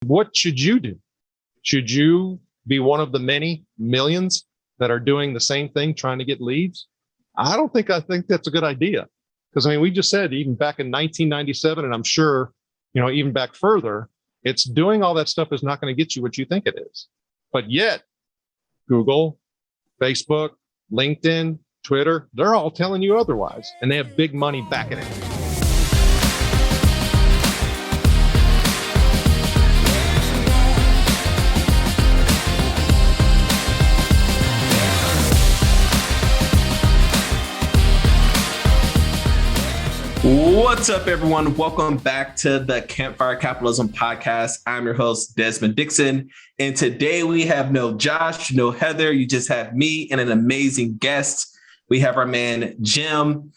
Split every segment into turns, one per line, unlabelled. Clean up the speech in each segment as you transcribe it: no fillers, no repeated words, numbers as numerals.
What should you do? Should you be one of the many millions that are doing the same thing, trying to get leads? I think that's a good idea. Because we just said even back in 1997, and I'm sure, even back further, it's doing all that stuff is not going to get you what you think it is. But yet, Google, Facebook, LinkedIn, Twitter, they're all telling you otherwise, and they have big money backing it.
What's up, everyone? Welcome back to the Campfire Capitalism Podcast. I'm your host, Desmond Dixon. And today we have no Josh, no Heather. You just have me and an amazing guest. We have our man, Jim.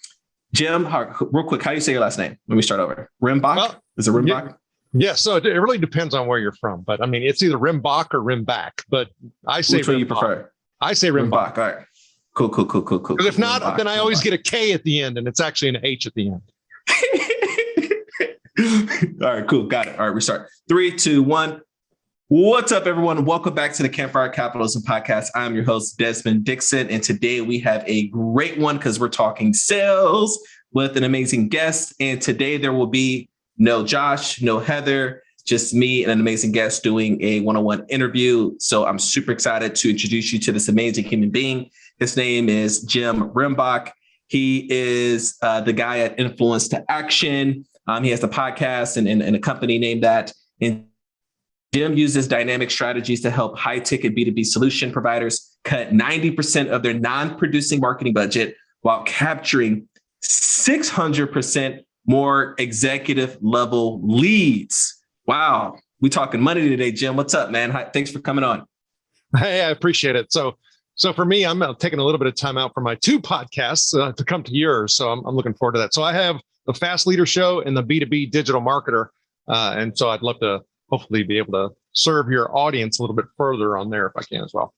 Jim, real quick, how do you say your last name? Let me start over. Rembach? Well, is it Rembach?
Yeah, so it really depends on where you're from. But it's either Rembach or Rembach. But I say
which one you prefer?
I say Rembach.
All right. Cool.
Because if not, Rembach, then I always get a K at the end, and it's actually an H at the end.
All right, cool. Got it. All right, we start. 3, 2, 1. What's up, everyone? Welcome back to the Campfire Capitalism Podcast. I'm your host, Desmond Dixon. And today we have a great one because we're talking sales with an amazing guest. And today there will be no Josh, no Heather, just me and an amazing guest doing a one-on-one interview. So I'm super excited to introduce you to this amazing human being. His name is Jim Rembach. He is the guy at Influence to Action. He has a podcast and a company named that. And Jim uses dynamic strategies to help high-ticket B2B solution providers cut 90% of their non-producing marketing budget while capturing 600% more executive level leads. Wow. We talking money today, Jim. What's up, man? Hi, thanks for coming on.
Hey, I appreciate it. So for me, I'm taking a little bit of time out from my 2 podcasts to come to yours. So I'm looking forward to that. So I have the Fast Leader Show and the B2B Digital Marketer. And so I'd love to hopefully be able to serve your audience a little bit further on there if I can as well.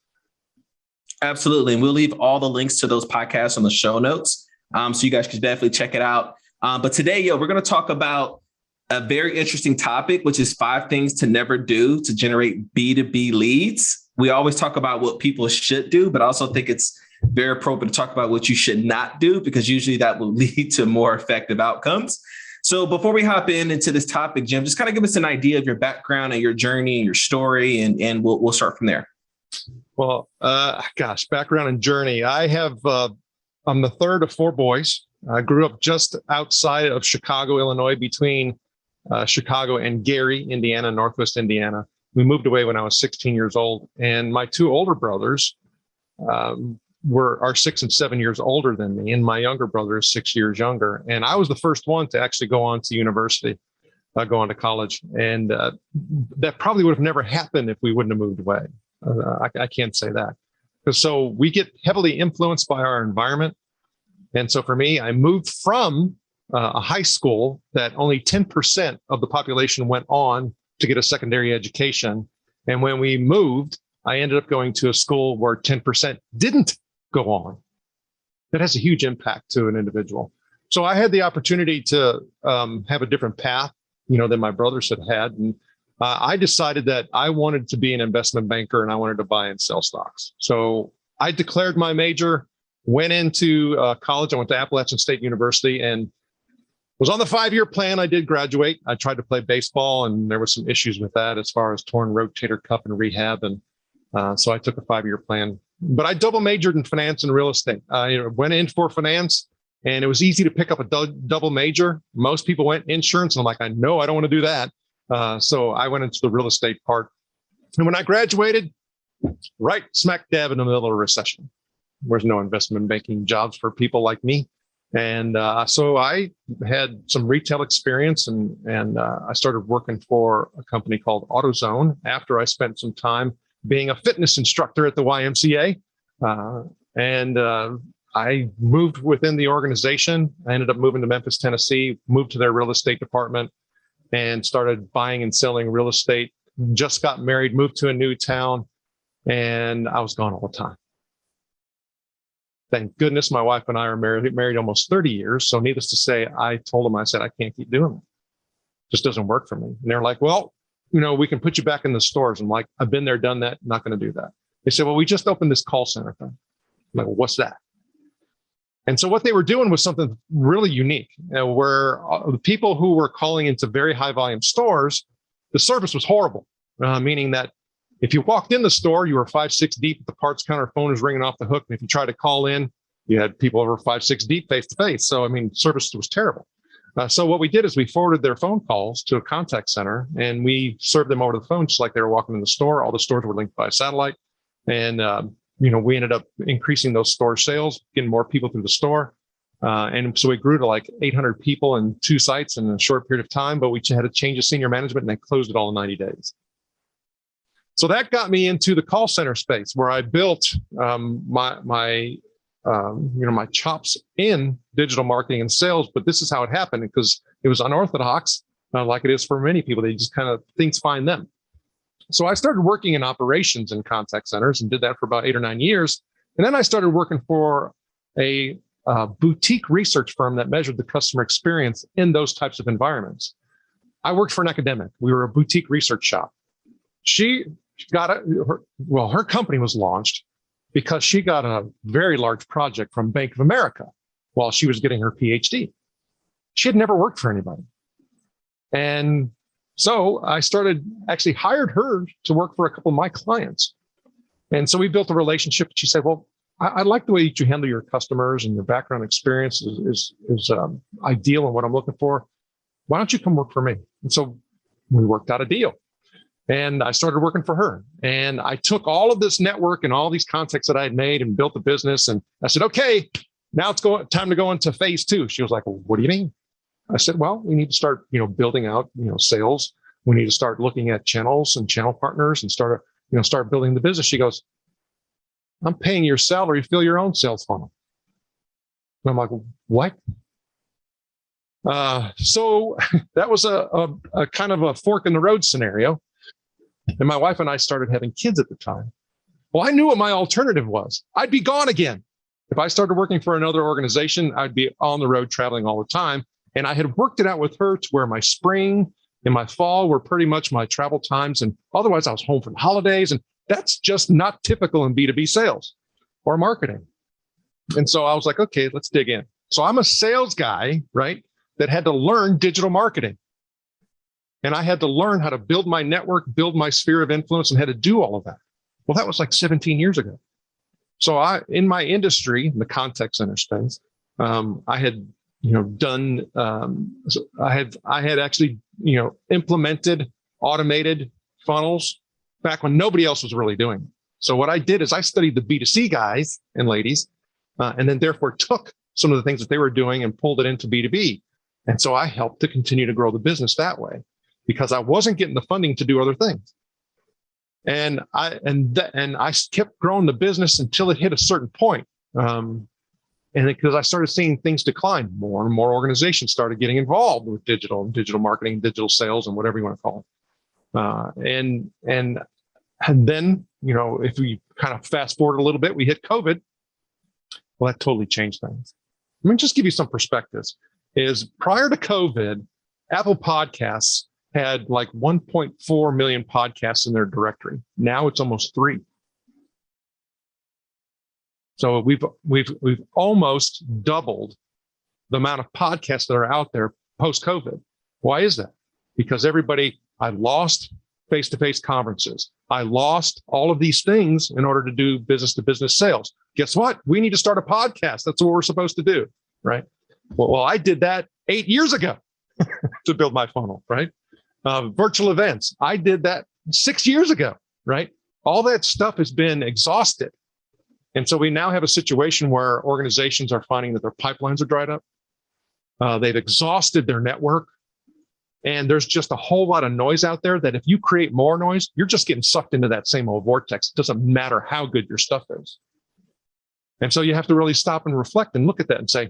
Absolutely. And we'll leave all the links to those podcasts on the show notes. So you guys can definitely check it out. But today, we're going to talk about a very interesting topic, which is 5 things to never do to generate B2B leads. We always talk about what people should do, but I also think it's very appropriate to talk about what you should not do, because usually that will lead to more effective outcomes. So before we hop into this topic, Jim, just kind of give us an idea of your background and your journey and your story, and we'll start from there.
Well, background and journey. I'm the third of 4 boys. I grew up just outside of Chicago, Illinois, between Chicago and Gary, Indiana, Northwest Indiana. We moved away when I was 16 years old, and my 2 older brothers are 6 and 7 years older than me, and my younger brother is 6 years younger. And I was the first one to actually go on to university, go on to college, and that probably would have never happened if we wouldn't have moved away. I can't say that, because so we get heavily influenced by our environment. And so for me, I moved from a high school that only 10% of the population went on to get a secondary education. And when we moved, I ended up going to a school where 10% didn't go on. That has a huge impact to an individual. So I had the opportunity to have a different path, than my brothers had. And I decided that I wanted to be an investment banker and I wanted to buy and sell stocks. So I declared my major, went into college. I went to Appalachian State University and was on the 5-year plan. I did graduate. I tried to play baseball, and there were some issues with that as far as torn rotator cuff and rehab. And so I took a 5-year plan. But I double majored in finance and real estate. I went in for finance, and it was easy to pick up a double major. Most people went insurance, and I'm like, I know I don't want to do that. So I went into the real estate part. And when I graduated, right smack dab in the middle of a recession, there's no investment banking jobs for people like me. And so I had some retail experience, and I started working for a company called AutoZone after I spent some time being a fitness instructor at the YMCA. I moved within the organization. I ended up moving to Memphis, Tennessee, moved to their real estate department, and started buying and selling real estate. Just got married, moved to a new town, and I was gone all the time. Thank goodness my wife and I are married almost 30 years. So needless to say, I told them, I said, I can't keep doing it. It just doesn't work for me. And they're like, well, we can put you back in the stores. I'm like, I've been there, done that. Not going to do that. They said, well, we just opened this call center thing. I'm like, well, what's that? And so what they were doing was something really unique, where the people who were calling into very high volume stores, the service was horrible, meaning that if you walked in the store, you were 5, 6 deep at the parts counter, phone was ringing off the hook. And if you tried to call in, you had people over 5, 6 deep face to face. So, I mean, service was terrible. So what we did is we forwarded their phone calls to a contact center, and we served them over the phone just like they were walking in the store. All the stores were linked by satellite. And, we ended up increasing those store sales, getting more people through the store. And so we grew to like 800 people in 2 sites in a short period of time, but we had to change the senior management, and they closed it all in 90 days. So that got me into the call center space, where I built my chops in digital marketing and sales. But this is how it happened, because it was unorthodox, like it is for many people. They just kind of, things find them. So I started working in operations in contact centers and did that for about 8 or 9 years. And then I started working for a boutique research firm that measured the customer experience in those types of environments. I worked for an academic. We were a boutique research shop. She got her company was launched because she got a very large project from Bank of America while she was getting her PhD. She had never worked for anybody. And so I actually hired her to work for a couple of my clients. And so we built a relationship. She said, well, I like the way that you handle your customers, and your background experience is ideal and what I'm looking for. Why don't you come work for me? And so we worked out a deal. And I started working for her. And I took all of this network and all these contacts that I had made and built a business. And I said, okay, now it's time to go into phase 2. She was like, well, what do you mean? I said, well, we need to start, building out, sales. We need to start looking at channels and channel partners and start building the business. She goes, I'm paying your salary, fill your own sales funnel. And I'm like, what? So that was a kind of a fork in the road scenario. And my wife and I started having kids at the time. Well, I knew what my alternative was. I'd be gone again. If I started working for another organization, I'd be on the road traveling all the time. And I had worked it out with her to where my spring and my fall were pretty much my travel times. And otherwise I was home for the holidays. And that's just not typical in B2B sales or marketing. And so I was like, okay, let's dig in. So I'm a sales guy, right, that had to learn digital marketing. And I had to learn how to build my network, build my sphere of influence, and how to do all of that. Well, that was like 17 years ago. So in my industry, in the contact center space, I had done. I had actually implemented automated funnels back when nobody else was really doing it. So what I did is I studied the B2C guys and ladies, and then therefore took some of the things that they were doing and pulled it into B2B. And so I helped to continue to grow the business that way, because I wasn't getting the funding to do other things. And I kept growing the business until it hit a certain point. And because I started seeing things decline, more and more organizations started getting involved with digital marketing, digital sales, and whatever you want to call it. And then, if we kind of fast forward a little bit, we hit COVID. Well, that totally changed things. Let me just give you some perspectives. Is prior to COVID, Apple Podcasts had like 1.4 million podcasts in their directory. Now it's almost 3. So we've almost doubled the amount of podcasts that are out there post-COVID. Why is that? Because I lost face-to-face conferences. I lost all of these things in order to do business-to-business sales. Guess what? We need to start a podcast. That's what we're supposed to do, right? Well, I did that 8 years ago to build my funnel, right? Virtual events. I did that 6 years ago, right? All that stuff has been exhausted. And so we now have a situation where organizations are finding that their pipelines are dried up. They've exhausted their network. And there's just a whole lot of noise out there that if you create more noise, you're just getting sucked into that same old vortex. It doesn't matter how good your stuff is. And so you have to really stop and reflect and look at that and say,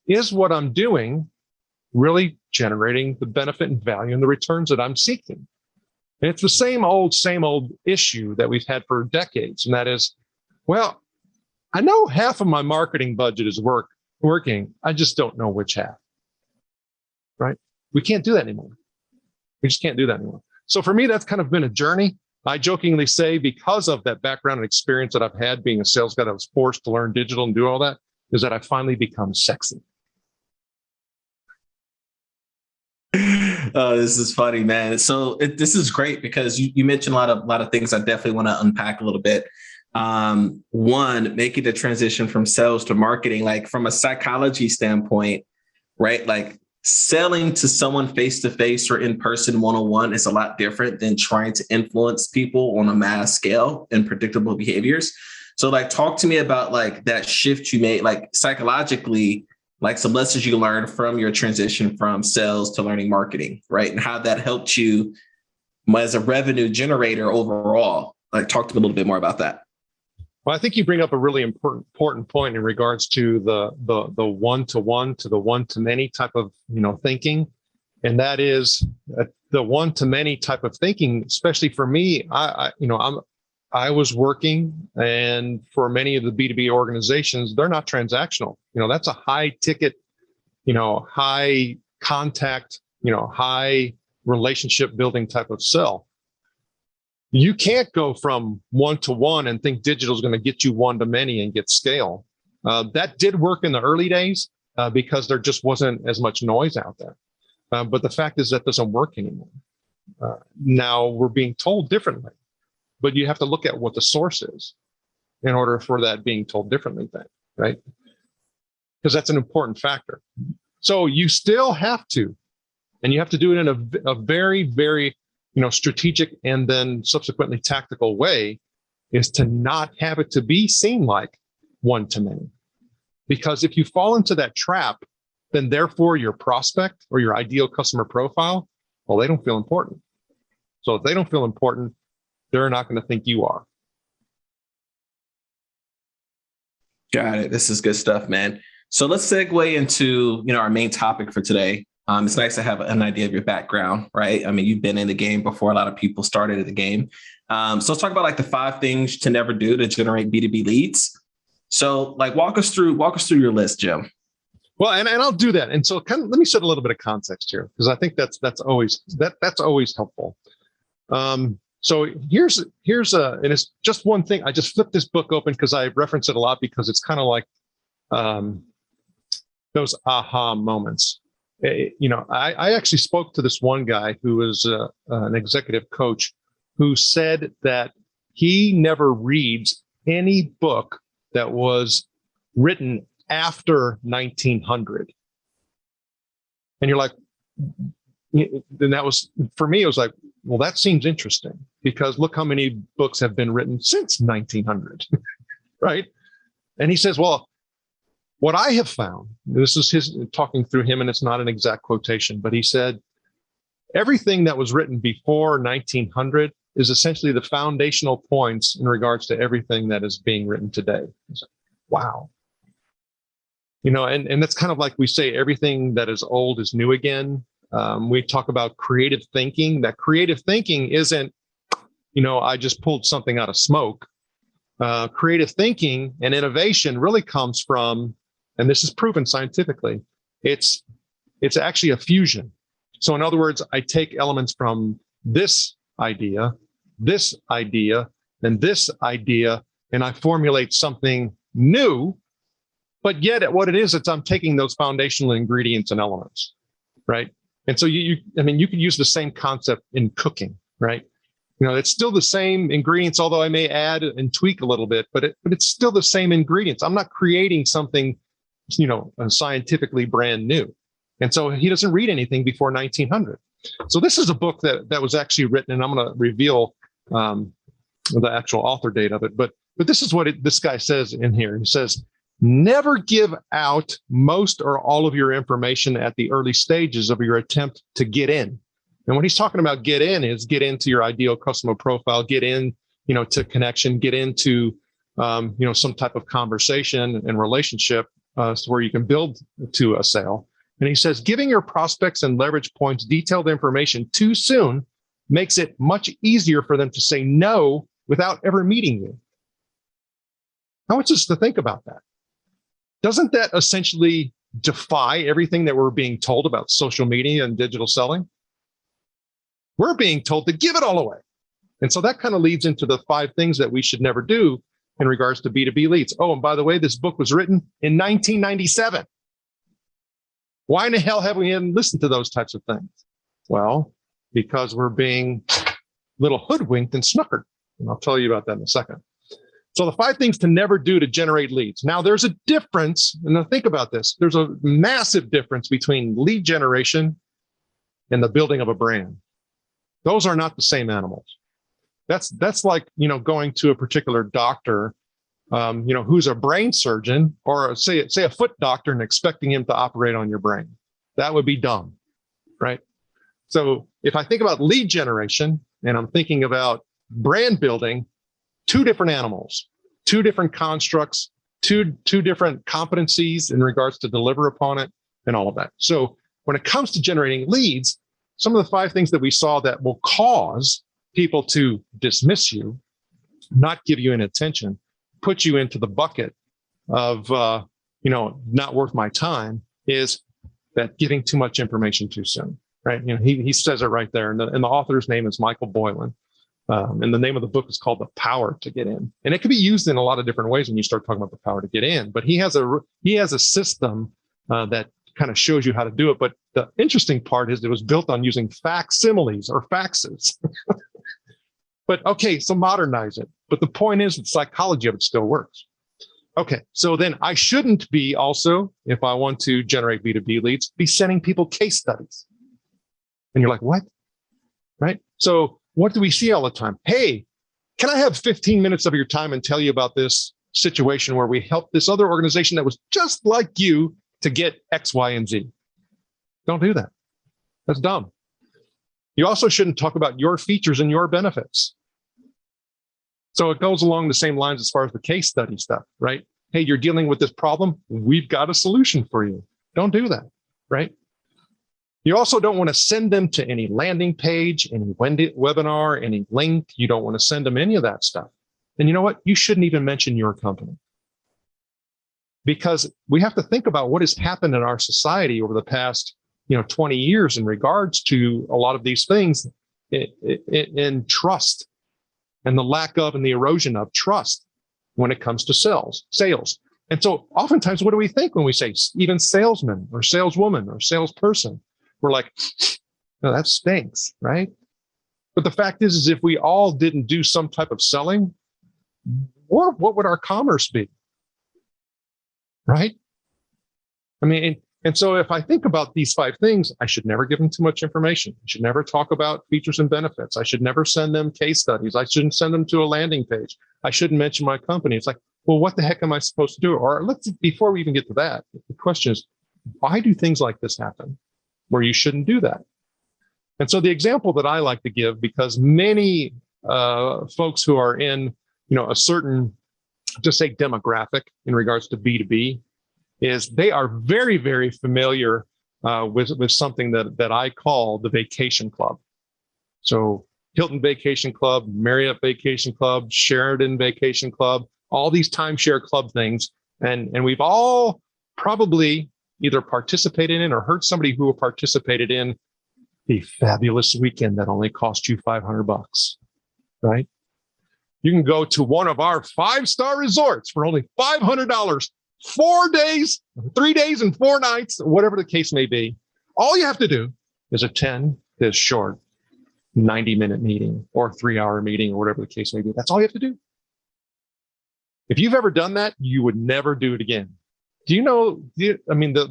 is what I'm doing really generating the benefit and value and the returns that I'm seeking? And it's the same old issue that we've had for decades. And that is, well, I know half of my marketing budget is working. I just don't know which half, right? We can't do that anymore. We just can't do that anymore. So for me, that's kind of been a journey. I jokingly say, because of that background and experience that I've had being a sales guy that was forced to learn digital and do all that, is that I finally become sexy.
Oh, this is funny, man. So this is great because you mentioned a lot of things I definitely want to unpack a little bit. One, making the transition from sales to marketing, like from a psychology standpoint, right? Like selling to someone face to face or in person one-on-one is a lot different than trying to influence people on a mass scale and predictable behaviors. So like, talk to me about like that shift you made, like psychologically, like some lessons you learned from your transition from sales to learning marketing, right? And how that helped you as a revenue generator overall. Like, talk to me a little bit more about that.
Well, I think you bring up a really important point in regards to the one-to-one to the one-to-many type of thinking, and that is the one-to-many type of thinking. Especially for me, I was working, and for many of the B2B organizations, they're not transactional. That's a high ticket, high contact, high relationship building type of sell. You can't go from one-to-one and think digital is going to get you one-to-many and get scale. That did work in the early days because there just wasn't as much noise out there. But the fact is that doesn't work anymore. Now we're being told differently, but you have to look at what the source is in order for that being told differently then, right? Because that's an important factor. So you still have to, and you have to do it in a very, very strategic and then subsequently tactical way, is to not have it to be seen like one-to-many. Because if you fall into that trap, then therefore your prospect or your ideal customer profile, well, they don't feel important. So if they don't feel important, they're not going to think you are.
Got it. This is good stuff, man. So let's segue into our main topic for today. It's nice to have an idea of your background, right? I mean, you've been in the game before a lot of people started in the game. So let's talk about like the 5 things to never do to generate B2B leads. So like, walk us through your list, Jim.
Well, and I'll do that. And so let me set a little bit of context here, because I think that's always helpful. So here's and it's just one thing. I just flipped this book open because I reference it a lot, because it's kind of like those aha moments. I actually spoke to this one guy who was an executive coach, who said that he never reads any book that was written after 1900. And you're like, and that was, for me, it was like, well, that seems interesting, because look how many books have been written since 1900, right? And he says, well, what I have found, this is his talking through him, and it's not an exact quotation, but he said, everything that was written before 1900 is essentially the foundational points in regards to everything that is being written today. Like, wow. And that's kind of like we say, everything that is old is new again. We talk about creative thinking. That creative thinking isn't, I just pulled something out of smoke. Creative thinking and innovation really comes from, and this is proven scientifically, it's actually a fusion. So in other words, I take elements from this idea, and this idea, and I formulate something new. But yet, what it is, I'm taking those foundational ingredients and elements, right? And so you could use the same concept in cooking, right? It's still the same ingredients, although I may add and tweak a little bit, but it's still the same ingredients. I'm not creating something, scientifically brand new. And so he doesn't read anything before 1900. So this is a book that was actually written, and I'm going to reveal the actual author date of it. But this is what this guy says in here. He says, never give out most or all of your information at the early stages of your attempt to get in. And what he's talking about get in is get into your ideal customer profile, get in, to connection, get into, some type of conversation and relationship so where you can build to a sale. And he says, giving your prospects and leverage points detailed information too soon makes it much easier for them to say no without ever meeting you. I want us to think about that. Doesn't that essentially defy everything that we're being told about social media and digital selling? We're being told to give it all away. And so that kind of leads into the 5 things that we should never do in regards to B2B leads. Oh, and by the way, this book was written in 1997. Why in the hell haven't we even listened to those types of things? Well, because we're being a little hoodwinked and snookered. And I'll tell you about that in a second. So the 5 things to never do to generate leads. Now, there's a difference, and now think about this. There's a massive difference between lead generation and the building of a brand. Those are not the same animals. That's like, going to a particular doctor, who's a brain surgeon, or say a foot doctor, and expecting him to operate on your brain. That would be dumb, right? So if I think about lead generation and I'm thinking about brand building, 2 different animals, 2 different constructs, two different competencies in regards to deliver upon it and all of that. So when it comes to generating leads, some of the 5 things that we saw that will cause people to dismiss you, not give you any attention, put you into the bucket of, not worth my time, is that giving too much information too soon, right? He says it right there. And the author's name is Michael Boylan. And the name of the book is called The Power to Get In. And it can be used in a lot of different ways when you start talking about the power to get in. But he has a system that kind of shows you how to do it. But the interesting part is it was built on using facsimiles or faxes. But okay, so modernize it. But the point is the psychology of it still works. Okay, so then I shouldn't be also, if I want to generate B2B leads, be sending people case studies. And you're like, what? Right? So what do we see all the time? Hey, can I have 15 minutes of your time and tell you about this situation where we helped this other organization that was just like you to get X, Y, and Z? Don't do that. That's dumb. You also shouldn't talk about your features and your benefits. So it goes along the same lines as far as the case study stuff, right? Hey, you're dealing with this problem. We've got a solution for you. Don't do that, right? You also don't want to send them to any landing page, any webinar, any link. You don't want to send them any of that stuff. And you know what? You shouldn't even mention your company. Because we have to think about what has happened in our society over the past 20 years in regards to a lot of these things in trust and the lack of and the erosion of trust when it comes to sales. And so oftentimes, what do we think when we say even salesman or saleswoman or salesperson? We're like, no, that stinks, right? But the fact is if we all didn't do some type of selling, what would our commerce be? Right? I mean, and so if I think about these 5 things, I should never give them too much information. I should never talk about features and benefits. I should never send them case studies. I shouldn't send them to a landing page. I shouldn't mention my company. It's like, well, what the heck am I supposed to do? Or before we even get to that, the question is, why do things like this happen where you shouldn't do that? And so the example that I like to give, because many folks who are in, a certain, just say demographic in regards to B2B, is they are very, very familiar with something that I call the vacation club. So Hilton Vacation Club, Marriott Vacation Club, Sheridan Vacation Club, all these timeshare club things. And we've all probably either participated in or heard somebody who participated in the fabulous weekend that only cost you $500, right? You can go to one of our 5-star resorts for only $500, 4 days, 3 days and 4 nights, whatever the case may be. All you have to do is attend this short 90-minute meeting or 3-hour meeting or whatever the case may be. That's all you have to do. If you've ever done that, you would never do it again. Do you know, the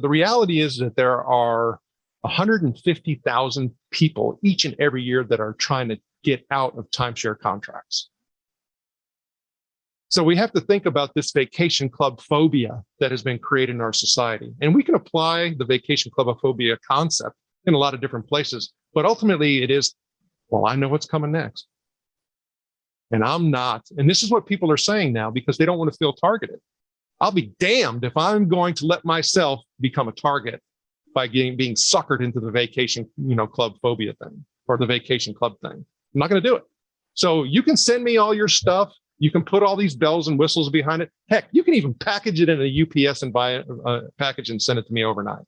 reality is that there are 150,000 people each and every year that are trying to get out of timeshare contracts. So we have to think about this vacation club phobia that has been created in our society. And we can apply the vacation club phobia concept in a lot of different places, but ultimately it is, well, I know what's coming next. And I'm not. And this is what people are saying now because they don't want to feel targeted. I'll be damned if I'm going to let myself become a target by being suckered into the vacation, club phobia thing or the vacation club thing. I'm not going to do it. So you can send me all your stuff. You can put all these bells and whistles behind it. Heck, you can even package it in a UPS and buy a package and send it to me overnight.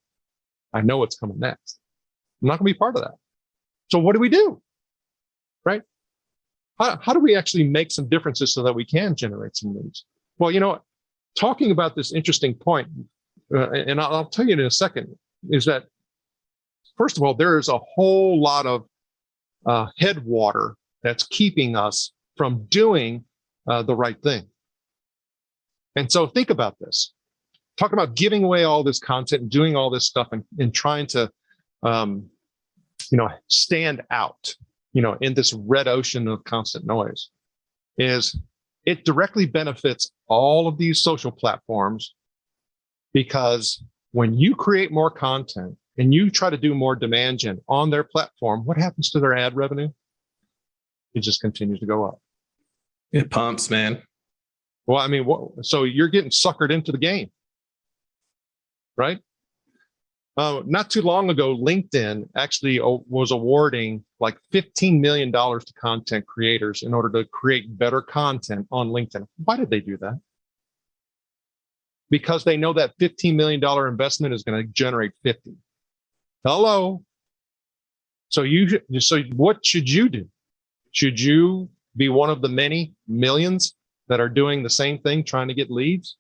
I know what's coming next. I'm not going to be part of that. So what do we do? right? How do we actually make some differences so that we can generate some leads? Well, talking about this interesting point, and I'll tell you in a second, is that, first of all, there is a whole lot of headwater that's keeping us from doing the right thing. And so think about this. Talk about giving away all this content and doing all this stuff and trying to, stand out, in this red ocean of constant noise. Is it directly benefits all of these social platforms, because when you create more content and you try to do more demand gen on their platform, what happens to their ad revenue? It just continues to go up.
It pumps, man.
Well, I mean, so you're getting suckered into the game, right? Not too long ago, LinkedIn actually was awarding like $15 million to content creators in order to create better content on LinkedIn. Why did they do that? Because they know that $15 million investment is going to generate 50. Hello. So what should you do? Should you be one of the many millions that are doing the same thing, trying to get leads?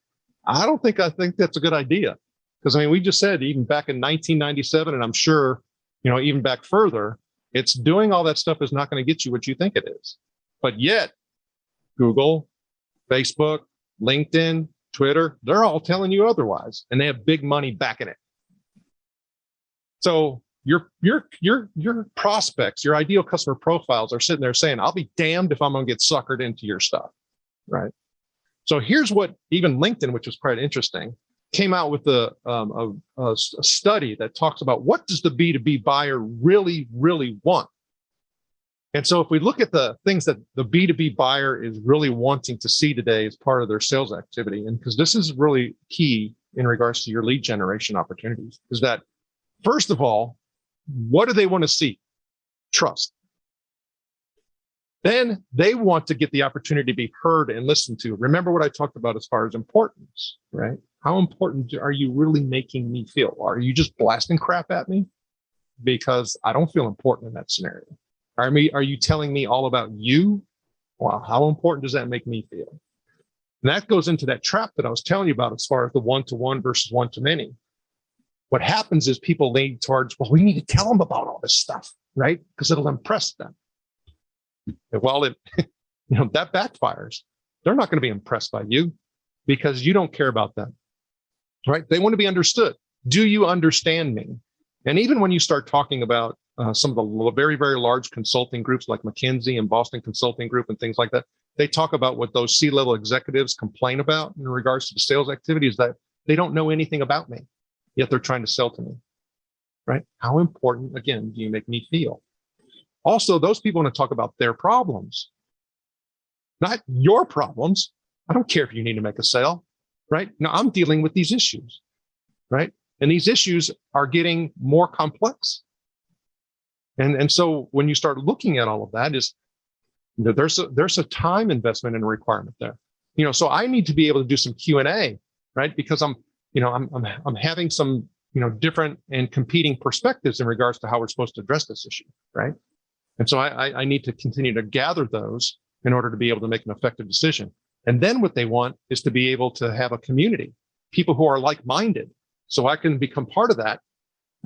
I think that's a good idea. Because, I mean, we just said even back in 1997, and I'm sure, even back further, it's doing all that stuff is not going to get you what you think it is. But yet, Google, Facebook, LinkedIn, Twitter, they're all telling you otherwise, and they have big money backing it. So your prospects, your ideal customer profiles are sitting there saying, I'll be damned if I'm going to get suckered into your stuff, right? So here's what even LinkedIn, which was quite interesting, came out with a study that talks about what does the B2B buyer really, really want. And so if we look at the things that the B2B buyer is really wanting to see today as part of their sales activity, and because this is really key in regards to your lead generation opportunities, is that, first of all, what do they want to see? Trust. Then they want to get the opportunity to be heard and listened to. Remember what I talked about as far as importance, right? How important are you really making me feel? Are you just blasting crap at me? Because I don't feel important in that scenario. Are you telling me all about you? Well, how important does that make me feel? And that goes into that trap that I was telling you about as far as the one-to-one versus one-to-many. What happens is people lean towards, well, we need to tell them about all this stuff, right? Because it'll impress them. And while that backfires, they're not going to be impressed by you because you don't care about them, right? They want to be understood. Do you understand me? And even when you start talking about some of the very, very large consulting groups like McKinsey and Boston Consulting Group and things like that, they talk about what those C-level executives complain about in regards to the sales activities, that they don't know anything about me, yet they're trying to sell to me, right? How important, again, do you make me feel? Also, those people want to talk about their problems, not your problems. I don't care if you need to make a sale, right? No, I'm dealing with these issues, right? And these issues are getting more complex. And so when you start looking at all of that, there's a time investment and a requirement there. So I need to be able to do some Q&A, right? Because I'm having some, different and competing perspectives in regards to how we're supposed to address this issue, right? And so I need to continue to gather those in order to be able to make an effective decision. And then what they want is to be able to have a community, people who are like-minded, so I can become part of that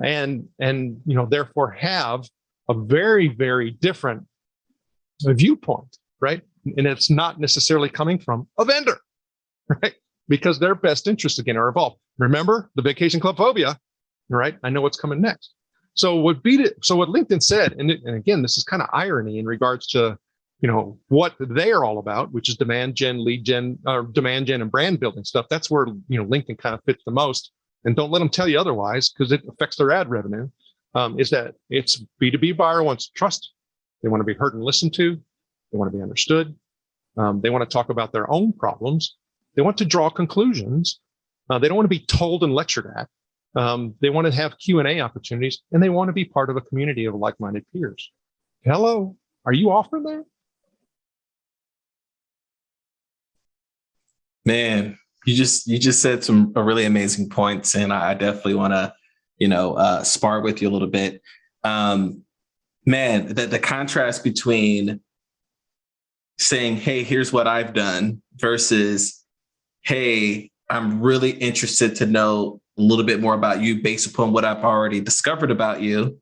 and therefore have a very, very different viewpoint, right? And it's not necessarily coming from a vendor, right? Because their best interests, again, are involved. Remember the vacation club phobia, right? I know what's coming next. So what LinkedIn said, and again, this is kind of irony in regards to, what they are all about, which is demand gen, lead gen, or demand gen and brand building stuff. That's where, LinkedIn kind of fits the most. And don't let them tell you otherwise, because it affects their ad revenue, is that it's B2B buyer wants trust. They want to be heard and listened to. They want to be understood. They want to talk about their own problems. They want to draw conclusions. They don't want to be told and lectured at. They want to have Q&A opportunities, and they want to be part of a community of like-minded peers. Hello, are you offering that?
Man, you just said some really amazing points, and I definitely want to, spar with you a little bit. Man, the contrast between saying, hey, here's what I've done versus, hey, I'm really interested to know a little bit more about you based upon what I've already discovered about you.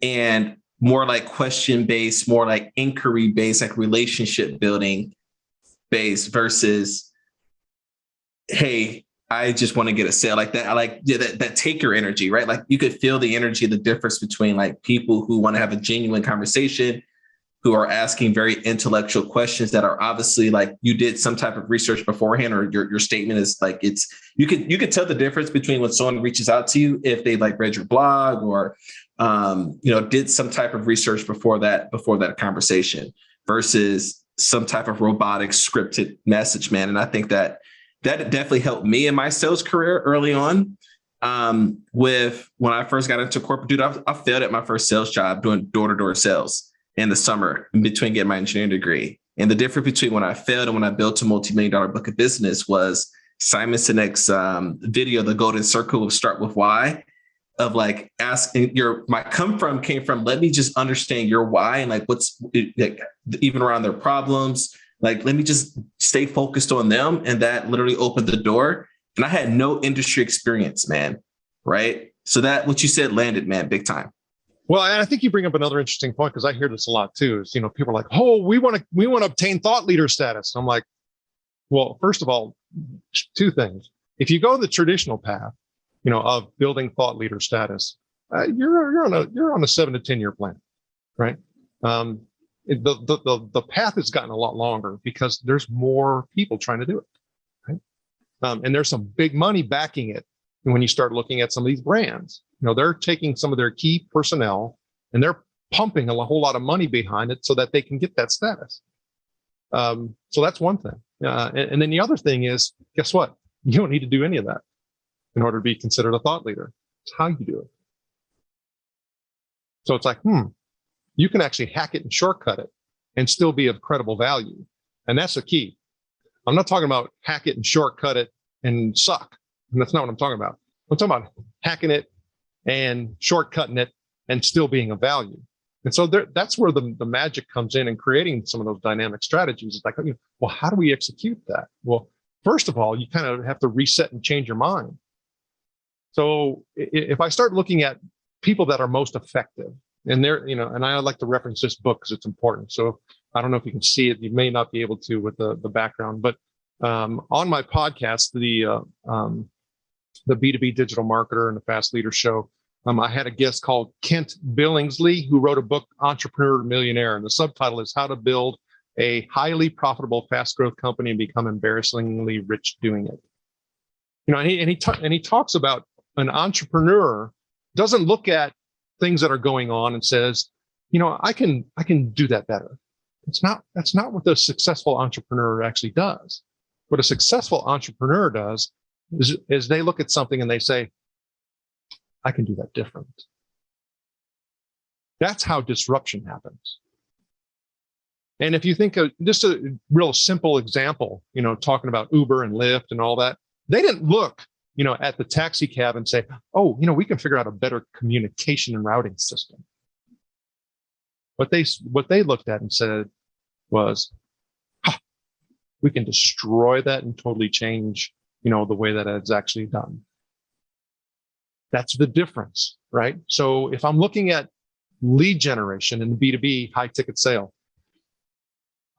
And more like question based, more like inquiry based, like relationship building based versus, hey, I just want to get a sale like that. I like that taker energy, right? Like you could feel the energy, the difference between like people who want to have a genuine conversation, who are asking very intellectual questions that are obviously like you did some type of research beforehand, or your statement is like you could tell the difference between when someone reaches out to you if they like read your blog or did some type of research before that conversation versus some type of robotic scripted message, man. And I think that definitely helped me in my sales career early on. With when I first got into corporate, dude, I failed at my first sales job doing door-to-door sales in the summer in between getting my engineering degree. And the difference between when I failed and when I built a multi-million-dollar book of business was Simon Sinek's video, The Golden Circle of Start With Why, of like asking my came from, let me just understand your why and like what's like, even around their problems. Like, let me just stay focused on them. And that literally opened the door. And I had no industry experience, man. Right. So that what you said landed, man, big time.
Well, and I think you bring up another interesting point because I hear this a lot too. Is people are like, "Oh, we want to obtain thought leader status." I'm like, well, first of all, two things. If you go the traditional path, of building thought leader status, you're on a 7 to 10 year plan, right? The path has gotten a lot longer because there's more people trying to do it, right? And there's some big money backing it. And when you start looking at some of these brands, they're taking some of their key personnel and they're pumping a whole lot of money behind it so that they can get that status. So that's one thing. And then the other thing is, guess what? You don't need to do any of that in order to be considered a thought leader. It's how you do it. So it's like, you can actually hack it and shortcut it and still be of credible value. And that's the key. I'm not talking about hack it and shortcut it and suck. And that's not what I'm talking about. I'm talking about hacking it and shortcutting it and still being of value. And so that's where the magic comes in creating some of those dynamic strategies. It's like, well, how do we execute that? Well, first of all, you kind of have to reset and change your mind. So if I start looking at people that are most effective, and and I like to reference this book because it's important. So I don't know if you can see it. You may not be able to with the background, but on my podcast, the B2B Digital Marketer and the Fast Leader Show, I had a guest called Kent Billingsley, who wrote a book, Entrepreneur to Millionaire. And the subtitle is How to Build a Highly Profitable Fast Growth Company and Become Embarrassingly Rich Doing It. And he talks about an entrepreneur doesn't look at things that are going on and says, I can do that better. That's not what the successful entrepreneur actually does. What a successful entrepreneur does is they look at something and they say, I can do that different. That's how disruption happens. And if you think of just a real simple example, talking about Uber and Lyft and all that, they didn't look, at the taxi cab and say, oh, we can figure out a better communication and routing system. What they looked at and said was, we can destroy that and totally change, the way that it's actually done. That's the difference, right? So if I'm looking at lead generation in the B2B high ticket sale,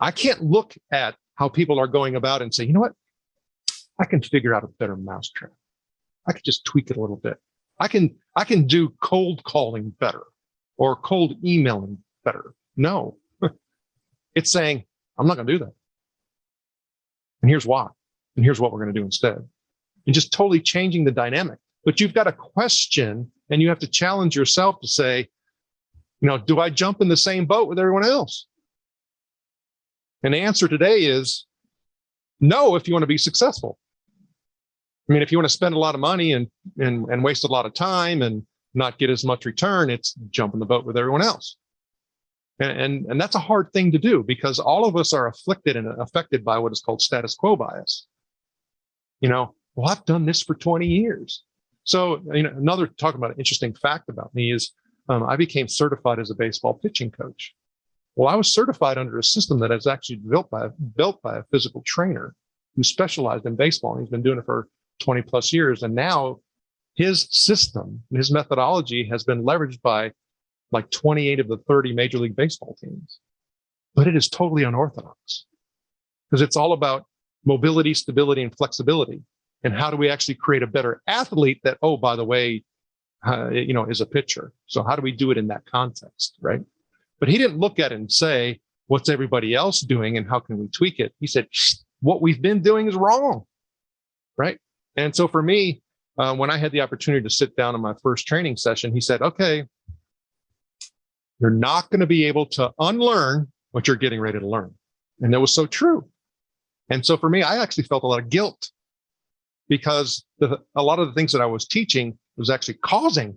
I can't look at how people are going about and say, you know what? I can figure out a better mousetrap. I could just tweak it a little bit. I can do cold calling better or cold emailing better. No, it's saying, I'm not going to do that. And here's why. And here's what we're going to do instead. And just totally changing the dynamic. But you've got a question and you have to challenge yourself to say, do I jump in the same boat with everyone else? And the answer today is no, if you want to be successful. I mean, if you want to spend a lot of money and waste a lot of time and not get as much return, it's jump in the boat with everyone else. And that's a hard thing to do because all of us are afflicted and affected by what is called status quo bias. Well, I've done this for 20 years. So, talking about an interesting fact about me is I became certified as a baseball pitching coach. Well, I was certified under a system that is actually built by a physical trainer who specialized in baseball. And he's been doing it for 20 plus years. And now his system, his methodology has been leveraged by like 28 of the 30 Major League Baseball teams. But it is totally unorthodox because it's all about mobility, stability, and flexibility. And how do we actually create a better athlete that, oh, by the way, is a pitcher. So how do we do it in that context, right? But he didn't look at it and say, what's everybody else doing and how can we tweak it? He said, what we've been doing is wrong, right? And so for me, when I had the opportunity to sit down in my first training session, he said, okay, you're not going to be able to unlearn what you're getting ready to learn. And that was so true. And so for me, I actually felt a lot of guilt because a lot of the things that I was teaching was actually causing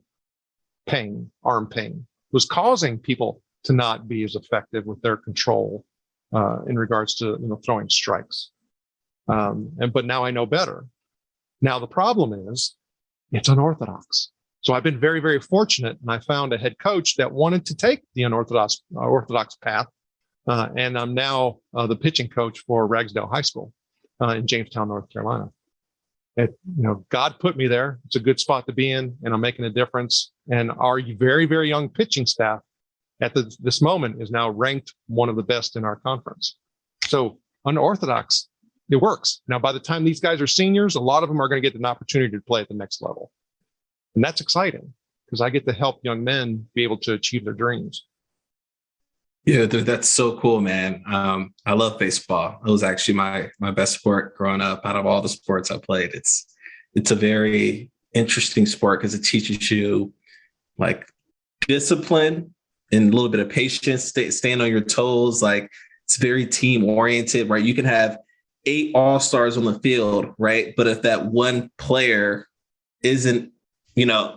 pain, arm pain, was causing people to not be as effective with their control in regards to throwing strikes. But now I know better. Now the problem is it's unorthodox. So I've been very, very fortunate, and I found a head coach that wanted to take the orthodox path, and I'm now the pitching coach for Ragsdale High School in Jamestown, North Carolina. God put me there. It's a good spot to be in, and I'm making a difference. And our very, very young pitching staff at this moment is now ranked one of the best in our conference. So unorthodox, it works. Now, by the time these guys are seniors, a lot of them are going to get an opportunity to play at the next level. And that's exciting because I get to help young men be able to achieve their dreams.
Yeah, that's so cool, man. I love baseball. It was actually my best sport growing up. Out of all the sports I played, it's a very interesting sport because it teaches you like discipline and a little bit of patience, staying on your toes. Like it's very team oriented, right? You can have 8 all-stars on the field, right? But if that one player isn't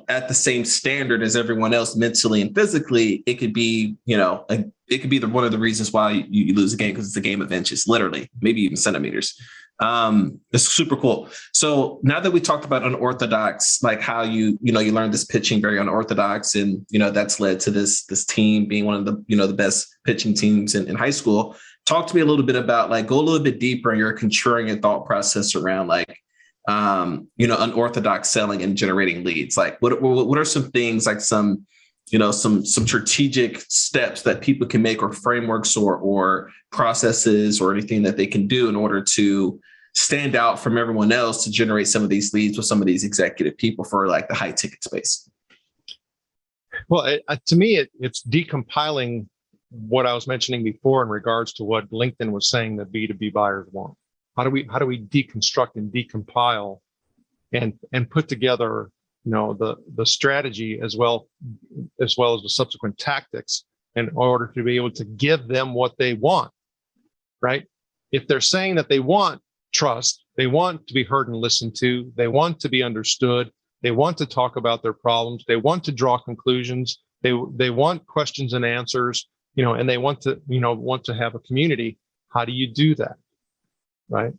at the same standard as everyone else mentally and physically, it could be, it could be one of the reasons why you lose a game because it's a game of inches, literally, maybe even centimeters. It's super cool. So now that we talked about unorthodox, like how you learned this pitching very unorthodox, and that's led to this team being one of the the best pitching teams in high school. Talk to me a little bit about go a little bit deeper in your contrarian thought process around unorthodox selling and generating leads. Like what are some things, like some strategic steps that people can make, or frameworks or processes or anything that they can do in order to stand out from everyone else to generate some of these leads with some of these executive people for like the high ticket space?
Well, to me, it's decompiling what I was mentioning before in regards to what LinkedIn was saying that B2B buyers want. How do we deconstruct and decompile and put together the strategy as well as the subsequent tactics in order to be able to give them what they want, right? If they're saying that they want trust, they want to be heard and listened to, they want to be understood, they want to talk about their problems, they want to draw conclusions, they want questions and answers, and they want to have a community. How do you do that? Right.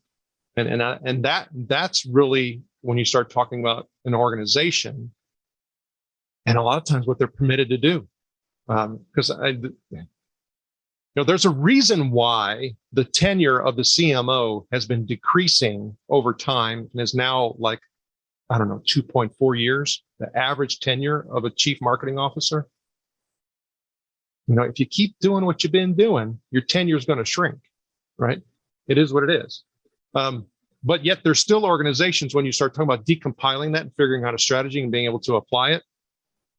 And that's really when you start talking about an organization, and a lot of times what they're permitted to do. Because there's a reason why the tenure of the CMO has been decreasing over time and is now 2.4 years, the average tenure of a chief marketing officer. If you keep doing what you've been doing, your tenure is going to shrink, right? It is what it is. But yet there's still organizations, when you start talking about decompiling that and figuring out a strategy and being able to apply it,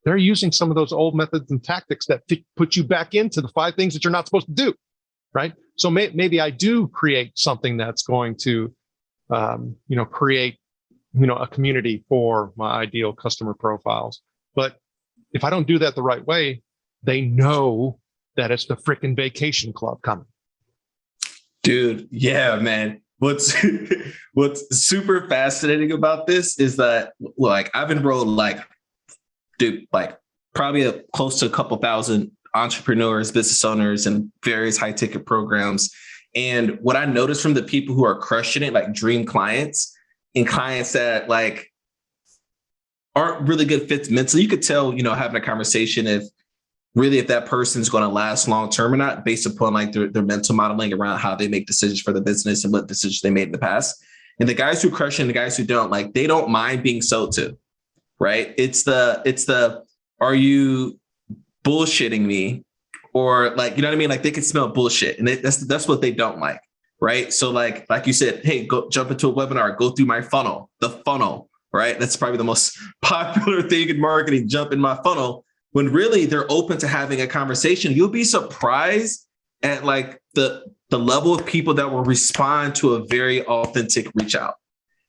they're using some of those old methods and tactics that put you back into the 5 things that you're not supposed to do, right? So maybe I do create something that's going to, create, a community for my ideal customer profiles. But if I don't do that the right way, they know that it's the frickin' vacation club coming.
Dude, yeah, man. What's super fascinating about this is that I've enrolled probably close to a couple thousand entrepreneurs, business owners, and various high ticket programs. And what I noticed from the people who are crushing it, like dream clients and clients that aren't really good fits mentally. You could tell, having a conversation if that person's going to last long term or not, based upon like their mental modeling around how they make decisions for the business and what decisions they made in the past. And the guys who crush and the guys who don't, like, they don't mind being sold to, right? It's the are you bullshitting me? Or like, you know what I mean? Like, they can smell bullshit, and that's what they don't like, right? So like you said, hey, go jump into a webinar, go through my funnel, the funnel, right? That's probably the most popular thing in marketing, jump in my funnel, when really they're open to having a conversation. You'll be surprised at like the level of people that will respond to a very authentic reach out.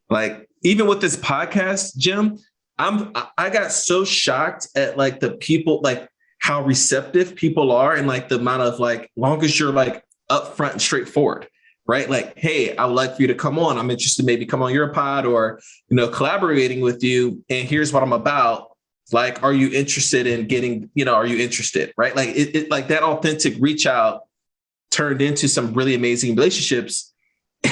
Like, even with this podcast, Jim, I got so shocked at like the people, like how receptive people are, and like the amount of like, long as you're like upfront and straightforward, right? Like, hey, I would like for you to come on. I'm interested, maybe come on your pod, or, collaborating with you. And here's what I'm about. Like, are you interested in getting, are you interested? Right? Like it like that authentic reach out turned into some really amazing relationships.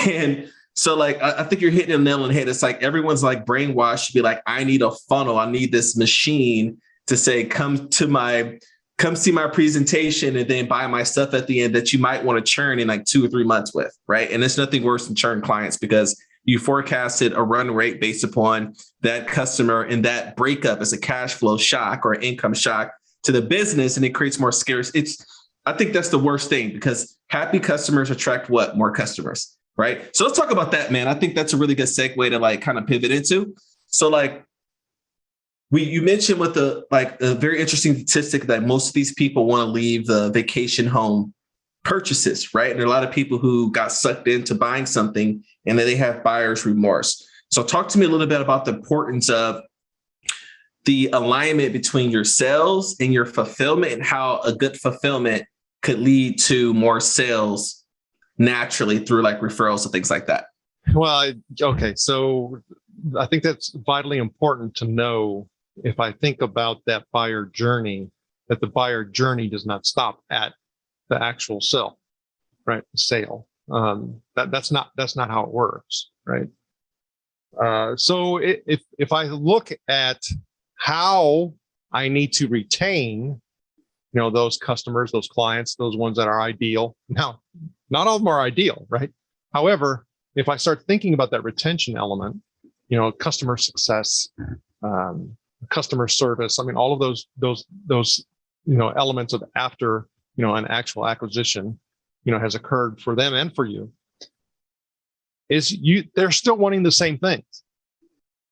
And so like, I think you're hitting a nail on the head. It's like everyone's like brainwashed to be like, I need a funnel. I need this machine to say, come see my presentation and then buy my stuff at the end that you might want to churn in like 2 or 3 months with, right? And there's nothing worse than churn clients, because you forecasted a run rate based upon that customer, and that breakup is a cash flow shock or income shock to the business, and it creates more scarce. I think that's the worst thing, because happy customers attract what? More customers, right? So let's talk about that, man. I think that's a really good segue to like kind of pivot into. So like, you mentioned with a very interesting statistic that most of these people want to leave the vacation home purchases, right? And there are a lot of people who got sucked into buying something and then they have buyer's remorse. So talk to me a little bit about the importance of the alignment between your sales and your fulfillment, and how a good fulfillment could lead to more sales naturally through like referrals and things like that.
Well, okay. So I think that's vitally important to know. If I think about that buyer journey, that the buyer journey does not stop at the actual sale, right? Sale. That's not how it works, right? So if I look at how I need to retain, those customers, those clients, those ones that are ideal. Now, not all of them are ideal, right? However, if I start thinking about that retention element, customer success, customer service, I mean, all of those elements of after, an actual acquisition, has occurred for them and for you, they're still wanting the same things.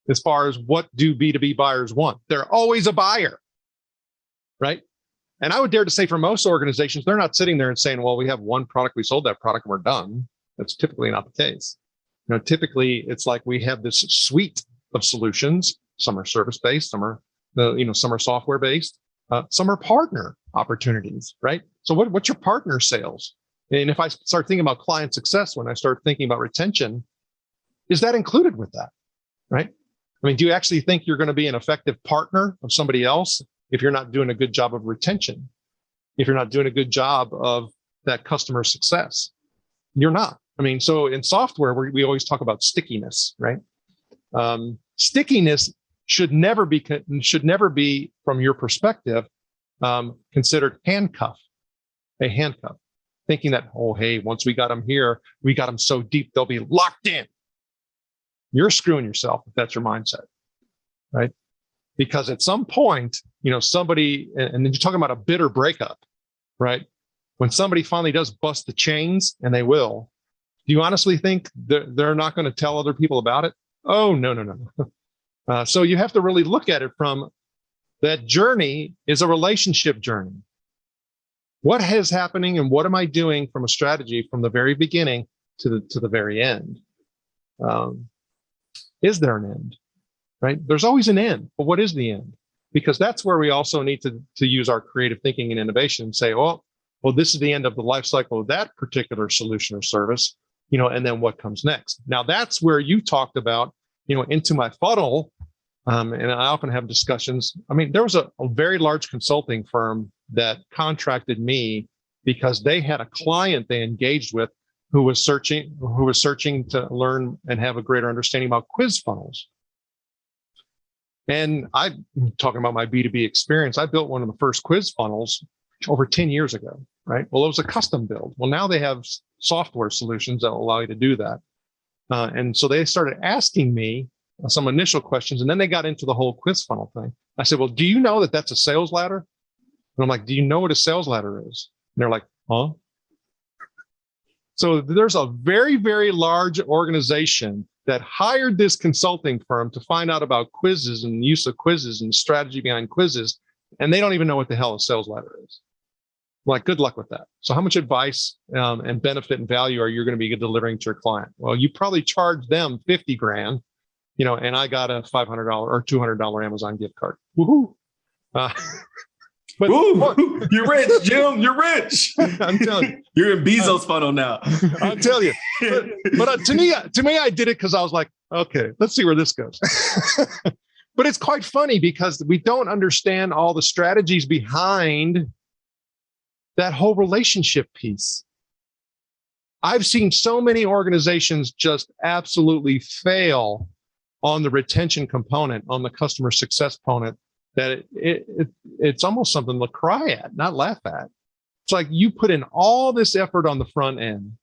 As far as what do B2B buyers want? They're always a buyer, right? And I would dare to say for most organizations, they're not sitting there and saying, well, we have one product, we sold that product and we're done. That's typically not the case. Typically it's like we have this suite of solutions. Some are service-based, some are, some are software-based, some are partner opportunities, right? So what's your partner sales? And if I start thinking about client success, when I start thinking about retention, is that included with that, right? I mean, do you actually think you're going to be an effective partner of somebody else if you're not doing a good job of retention? If you're not doing a good job of that customer success, you're not. I mean, so in software, we always talk about stickiness, right? Stickiness should never be from your perspective considered a handcuff, thinking that, oh, hey, once we got them here, we got them so deep they'll be locked in. You're screwing yourself if that's your mindset, right? Because at some point, somebody, and then you're talking about a bitter breakup, right? When somebody finally does bust the chains, and they will, do you honestly think they're not going to tell other people about it? Oh, no. So you have to really look at it from that journey is a relationship journey. What is happening and what am I doing from a strategy from the very beginning to the very end? Is there an end, right? There's always an end, but what is the end? Because that's where we also need to use our creative thinking and innovation and say, well, this is the end of the life cycle of that particular solution or service, and then what comes next? Now that's where you talked about, into my funnel. And I often have discussions. I mean, there was a very large consulting firm that contracted me because they had a client they engaged with who was searching to learn and have a greater understanding about quiz funnels. And I'm talking about my B2B experience. I built one of the first quiz funnels over 10 years ago, right? Well, it was a custom build. Well, now they have software solutions that will allow you to do that. And so they started asking me some initial questions, and then they got into the whole quiz funnel thing. I said, well, do you know that that's a sales ladder? And I'm like, do you know what a sales ladder is? And they're like, huh? So there's a very, very large organization that hired this consulting firm to find out about quizzes and the use of quizzes and strategy behind quizzes. And they don't even know what the hell a sales ladder is. Like, good luck with that. So how much advice and benefit and value are you going to be delivering to your client? Well, you probably charge them 50 grand, and I got a $500 or $200 Amazon gift card. Woohoo.
But ooh, you're rich, Jim. You're rich.
I'm telling you.
You're in Bezos' funnel now.
I'll tell you. But to me, I did it because I was like, okay, let's see where this goes. But it's quite funny because we don't understand all the strategies behind that whole relationship piece. I've seen so many organizations just absolutely fail on the retention component, on the customer success component, that it's almost something to cry at, not laugh at. It's like you put in all this effort on the front end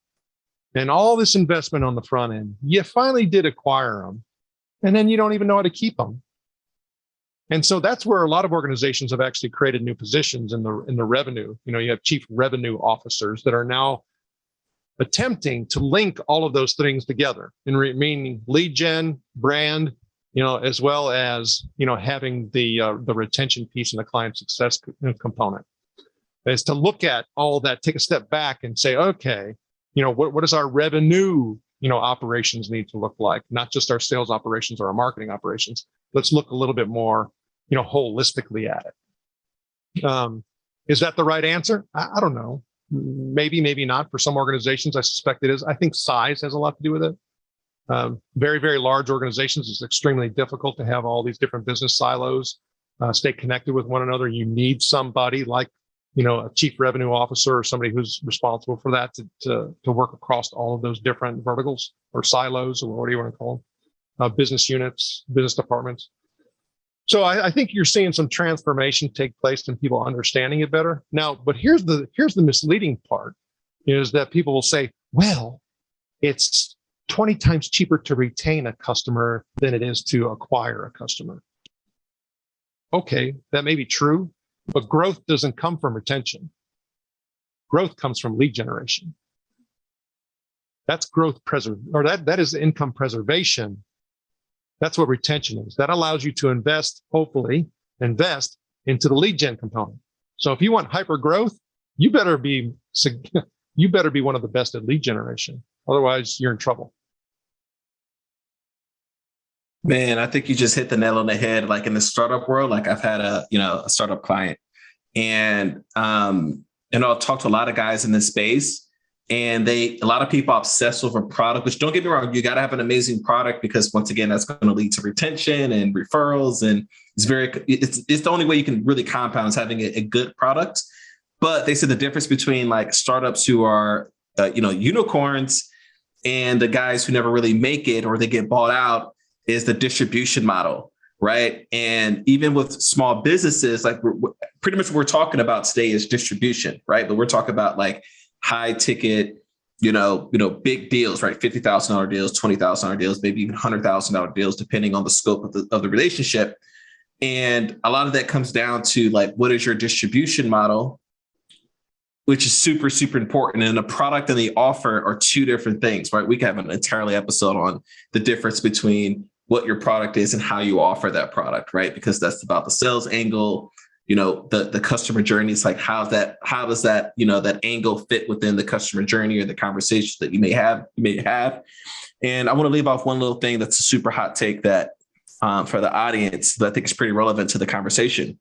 and all this investment on the front end. You finally did acquire them, and then you don't even know how to keep them. And so that's where a lot of organizations have actually created new positions in the revenue. You have chief revenue officers that are now attempting to link all of those things together, meaning lead gen, brand, as well as, having the retention piece and the client success component, is to look at all that, take a step back and say, okay, what does our revenue, operations need to look like? Not just our sales operations or our marketing operations. Let's look a little bit more, holistically at it. Is that the right answer? I don't know. Maybe, maybe not. For some organizations, I suspect it is. I think size has a lot to do with it. Very, very large organizations, it's extremely difficult to have all these different business silos stay connected with one another. You need somebody like, a chief revenue officer or somebody who's responsible for that to work across all of those different verticals or silos, or what do you want to call them? Business units, business departments. So I think you're seeing some transformation take place and people understanding it better now. But here's the misleading part, is that people will say, well, it's 20 times cheaper to retain a customer than it is to acquire a customer. Okay, that may be true, but growth doesn't come from retention. Growth comes from lead generation. That's growth that is income preservation. That's what retention is. That allows you to hopefully invest into the lead gen component. So if you want hyper growth, you better be one of the best at lead generation. Otherwise, you're in trouble.
Man, I think you just hit the nail on the head. Like in the startup world, like I've had a startup client, and I'll talk to a lot of guys in this space, and a lot of people obsess with a product, which, don't get me wrong, you got to have an amazing product, because once again, that's going to lead to retention and referrals. And it's the only way you can really compound is having a good product. But they said the difference between like startups who are, unicorns and the guys who never really make it or they get bought out is the distribution model, right? And even with small businesses, like pretty much what we're talking about today is distribution, right? But we're talking about like high ticket, big deals, right? $50,000 deals, $20,000 deals, maybe even $100,000 deals, depending on the scope of the relationship. And a lot of that comes down to like, what is your distribution model, which is super, super important. And the product and the offer are two different things, right? We can have an entirely episode on the difference between what your product is and how you offer that product, right? Because that's about the sales angle, the customer journey. It's like, how does that, that angle fit within the customer journey or the conversation that you may have. And I want to leave off one little thing that's a super hot take that for the audience that I think is pretty relevant to the conversation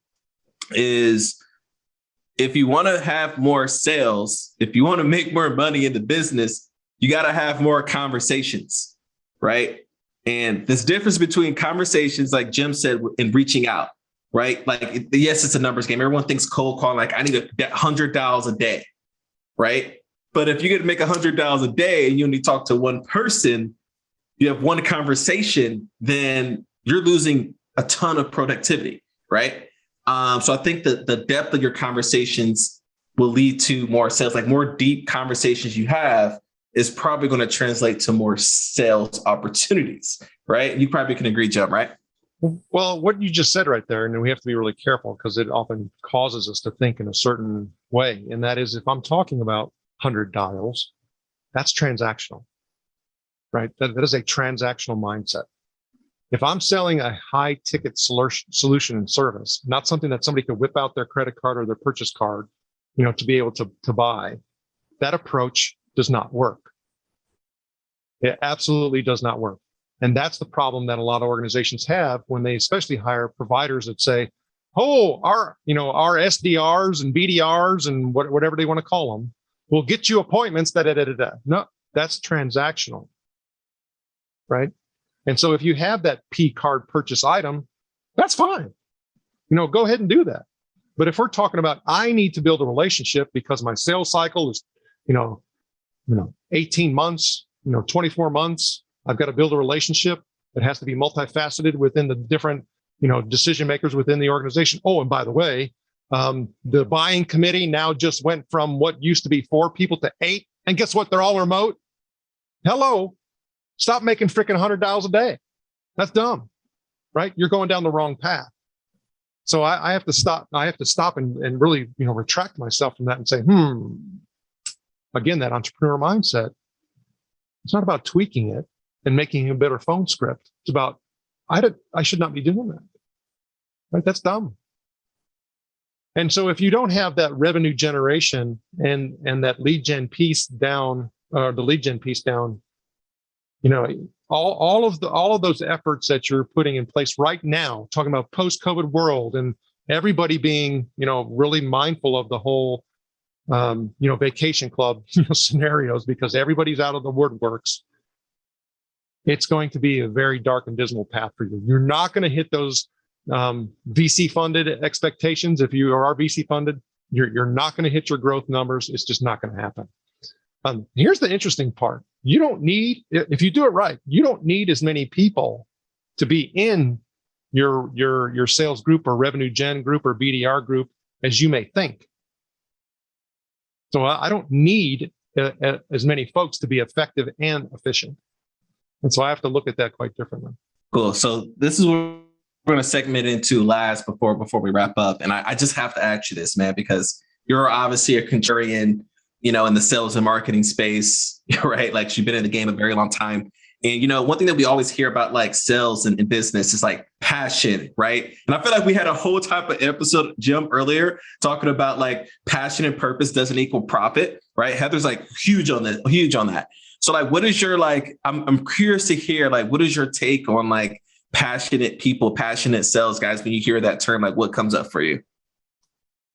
is, if you want to have more sales, if you want to make more money in the business, you got to have more conversations, right? And this difference between conversations, like Jim said, and reaching out, right? Like, yes, it's a numbers game. Everyone thinks cold calling, like I need $100 a day, right? But if you get to make $100 a day and you only talk to one person, you have one conversation, then you're losing a ton of productivity, right? So I think that the depth of your conversations will lead to more sales, like more deep conversations you have is probably going to translate to more sales opportunities, right? You probably can agree, Jim, right?
Well, what you just said right there, and we have to be really careful because it often causes us to think in a certain way. And that is, if I'm talking about 100 dials, that's transactional, right? That is a transactional mindset. If I'm selling a high ticket solution and service, not something that somebody could whip out their credit card or their purchase card, to be able to buy, that approach does not work. It absolutely does not work. And that's the problem that a lot of organizations have when they especially hire providers that say, oh, our SDRs and BDRs and whatever they want to call them will get you appointments. No, that's transactional, right? And so if you have that P card purchase item, that's fine. Go ahead and do that. But if we're talking about, I need to build a relationship because my sales cycle is, 18 months, 24 months, I've got to build a relationship that has to be multifaceted within the different, decision makers within the organization. Oh, and by the way, the buying committee now just went from what used to be 4 people to 8. And guess what? They're all remote. Hello. Stop making freaking $100 a day. That's dumb, right? You're going down the wrong path. So I have to stop. I have to stop and really, retract myself from that and say, again, that entrepreneur mindset, it's not about tweaking it and making a better phone script. It's about, I should not be doing that. Right? That's dumb. And so if you don't have that revenue generation and that lead gen piece down, or the lead gen piece down, all of those efforts that you're putting in place right now, talking about post-COVID world and everybody being, really mindful of the whole, vacation club scenarios because everybody's out of the woodworks. It's going to be a very dark and dismal path for you. You're not going to hit those VC funded expectations. If you are VC funded, you're not going to hit your growth numbers. It's just not going to happen. Here's the interesting part. You don't need, if you do it right, you don't need as many people to be in your sales group or revenue gen group or BDR group as you may think. So I don't need as many folks to be effective and efficient. And so I have to look at that quite differently. Cool.
So this is what we're going to segment into last before we wrap up. And I just have to ask you this, man, because you're obviously a contrarian, in the sales and marketing space, right? Like you've been in the game a very long time. And, one thing that we always hear about like sales and business is like passion, right? And I feel like we had a whole type of episode, Jim, earlier talking about like passion and purpose doesn't equal profit, right? Heather's like huge on that. So like, what is your I'm curious to hear, like, what is your take on like passionate people, passionate sales guys? When you hear that term, like what comes up for you?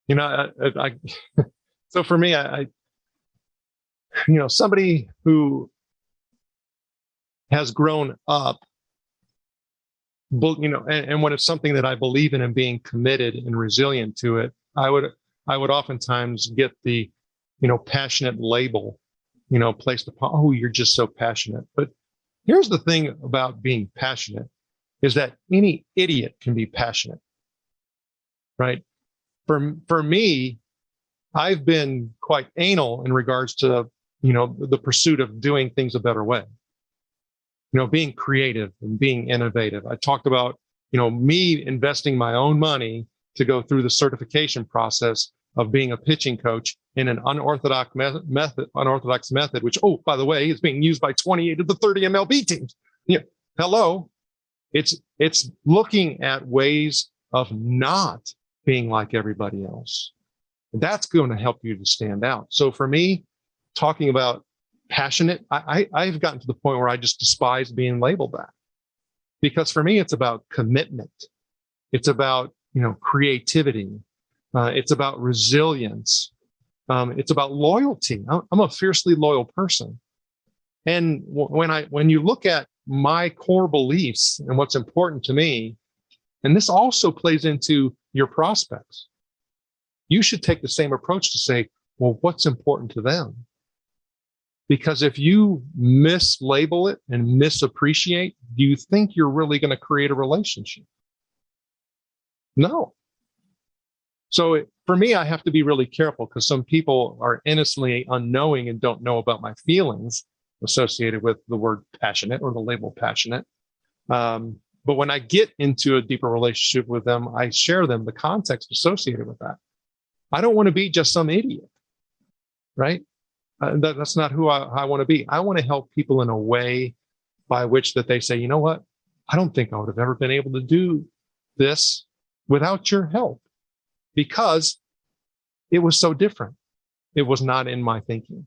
So for me, somebody who has grown up, and when it's something that I believe in and being committed and resilient to it, I would oftentimes get the, passionate label, placed upon, oh, you're just so passionate. But here's the thing about being passionate is that any idiot can be passionate, right? For me, I've been quite anal in regards to, the pursuit of doing things a better way. Being creative and being innovative. I talked about, me investing my own money to go through the certification process of being a pitching coach in an unorthodox method, which, oh, by the way, is being used by 28 of the 30 MLB teams. Hello. It's looking at ways of not being like everybody else. That's going to help you to stand out. So for me, talking about passionate, I've gotten to the point where I just despise being labeled that, because for me, it's about commitment. It's about, creativity. It's about resilience. It's about loyalty. I'm a fiercely loyal person. And when you look at my core beliefs and what's important to me, and this also plays into your prospects, you should take the same approach to say, well, what's important to them? Because if you mislabel it and misappreciate, do you think you're really going to create a relationship? No. So for me, I have to be really careful because some people are innocently unknowing and don't know about my feelings associated with the word passionate or the label passionate. But when I get into a deeper relationship with them, I share them the context associated with that. I don't want to be just some idiot, right? That's not who I want to be. I want to help people in a way by which that they say, you know what? I don't think I would have ever been able to do this without your help because it was so different. It was not in my thinking,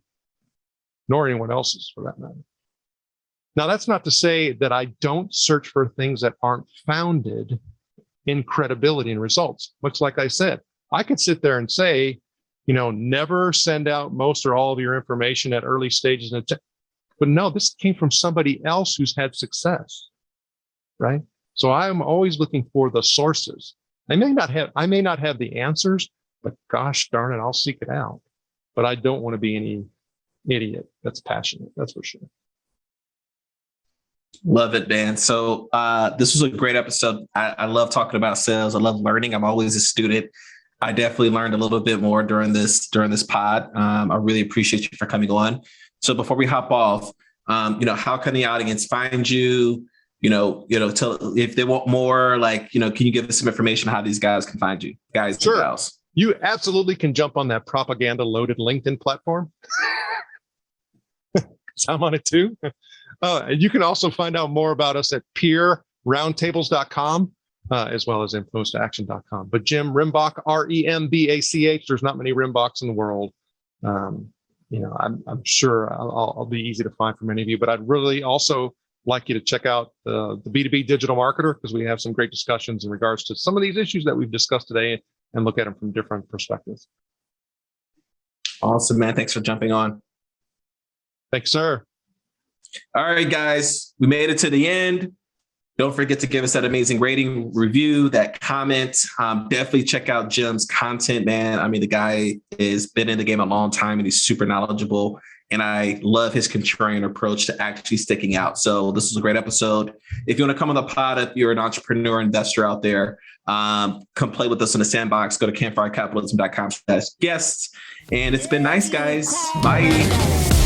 nor anyone else's for that matter. Now, that's not to say that I don't search for things that aren't founded in credibility and results. Much like I said, I could sit there and say, never send out most or all of your information at early stages. But no, this came from somebody else who's had success, right? So I'm always looking for the sources. I may not have the answers, but gosh darn it, I'll seek it out. But I don't want to be any idiot that's passionate. That's for sure.
Love it, Dan. So this was a great episode. I love talking about sales. I love learning. I'm always a student. I definitely learned a little bit more during this pod. I really appreciate you for coming on. So before we hop off, how can the audience find you? Tell if they want more, can you give us some information on how these guys can find you, guys
Sure.
and gals?
You absolutely can jump on that propaganda-loaded LinkedIn platform. I'm on it too. You can also find out more about us at peerroundtables.com, as well as influencetoaction.com. But Jim Rembach, Rembach, there's not many Rembachs in the world. I'm sure I'll be easy to find for many of you, but I'd really also like you to check out the B2B Digital Marketer, because we have some great discussions in regards to some of these issues that we've discussed today and look at them from different perspectives.
Awesome, man. Thanks for jumping on.
Thanks, sir.
All right, guys, we made it to the end. Don't forget to give us that amazing rating, review, that comment. Definitely check out Jim's content, man. I mean, the guy has been in the game a long time and he's super knowledgeable. And I love his contrarian approach to actually sticking out. So this was a great episode. If you want to come on the pod, if you're an entrepreneur, investor out there, come play with us in the sandbox. Go to campfirecapitalism.com/guests. And it's been nice, guys. Bye.